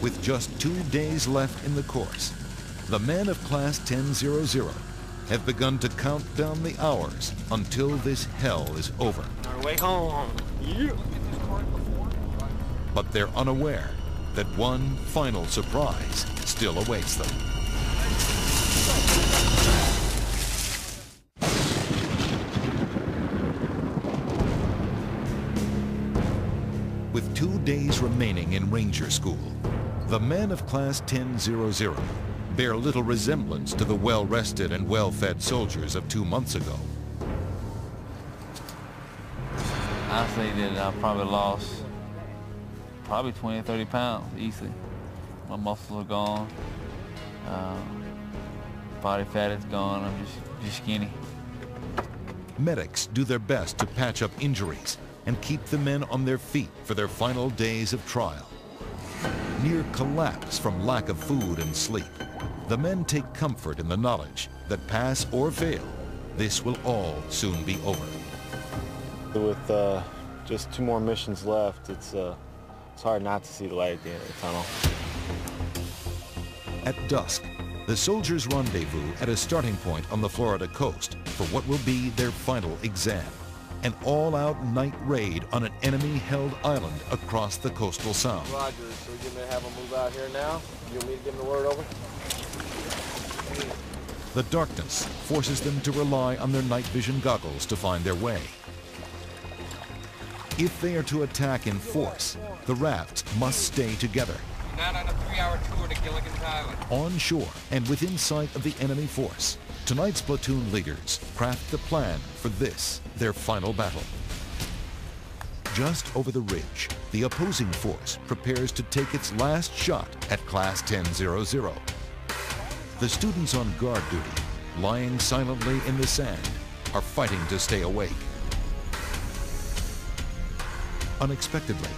With just 2 days left in the course, the men of Class 1000 have begun to count down the hours until this hell is over. Our way home. Yeah. But they're unaware that one final surprise still awaits them. With 2 days remaining in Ranger School, the men of Class 1000 bear little resemblance to the well-rested and well-fed soldiers of 2 months ago. I say that I probably lost 20 or 30 pounds easily. My muscles are gone. Body fat is gone. I'm just skinny. Medics do their best to patch up injuries and keep the men on their feet for their final days of trial. Near collapse from lack of food and sleep, the men take comfort in the knowledge that pass or fail, this will all soon be over. With just 2 more missions left, it's hard not to see the light at the end of the tunnel. At dusk, the soldiers rendezvous at a starting point on the Florida coast for what will be their final exam. An all-out night raid on an enemy-held island across the coastal sound. Roger, so we're going to have them move out here now? You want me to give them the word over? The darkness forces them to rely on their night vision goggles to find their way. If they are to attack in force, the rafts must stay together. Not on a 3-hour tour to Gilligan's Island. On shore and within sight of the enemy force, tonight's platoon leaders craft the plan for this, their final battle. Just over the ridge, the opposing force prepares to take its last shot at Class 1000. The students on guard duty, lying silently in the sand, are fighting to stay awake. Unexpectedly,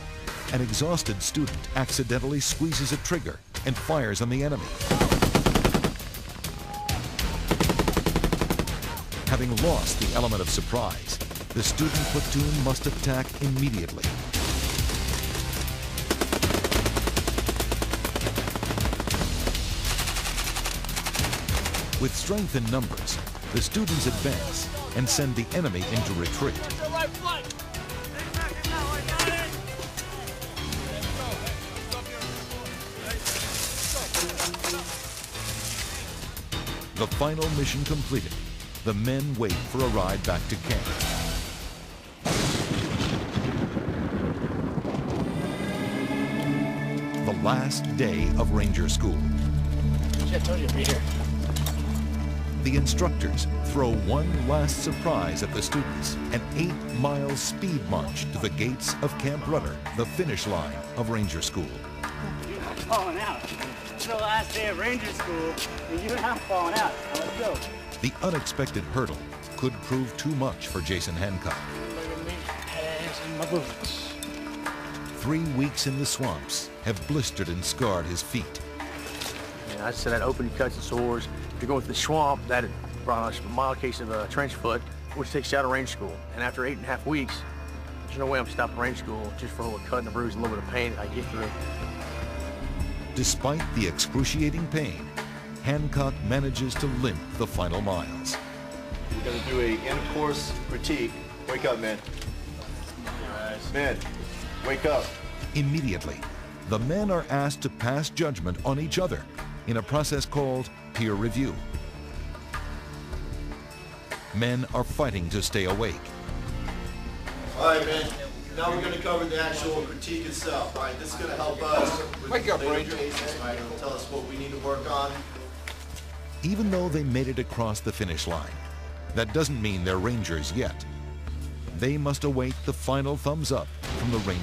an exhausted student accidentally squeezes a trigger and fires on the enemy. Having lost the element of surprise, the student platoon must attack immediately. With strength in numbers, the students advance and send the enemy into retreat. The final mission completed, the men wait for a ride back to camp. The last day of Ranger School. I told you to be here. The instructors throw one last surprise at the students, an 8-mile speed march to the gates of Camp Rudder, the finish line of Ranger School. You're not falling out. It's the last day of Ranger School, and you're not falling out. Now let's go. The unexpected hurdle could prove too much for Jason Hancock. Look at me, ass in my boots. 3 weeks in the swamps have blistered and scarred his feet. Yeah, I said I'd open your cuts and sores. If you're going through the swamp, that brought us a mild case of trench foot, which takes you out of range school. And after 8.5 weeks, there's no way I'm stopping range school just for a little cut and a bruise and a little bit of pain I get through. Despite the excruciating pain, Hancock manages to limp the final miles. We're going to do a end-of-course critique. Wake up, men. Men, wake up. Immediately, the men are asked to pass judgment on each other in a process called peer review. Men are fighting to stay awake. All right, men. Now we're going to cover the actual critique itself. All right, this is going to help us with Wake up, later Ranger. cases. All right, it'll tell us what we need to work on. Even though they made it across the finish line, that doesn't mean they're Rangers yet. They must await the final thumbs up from the Ranger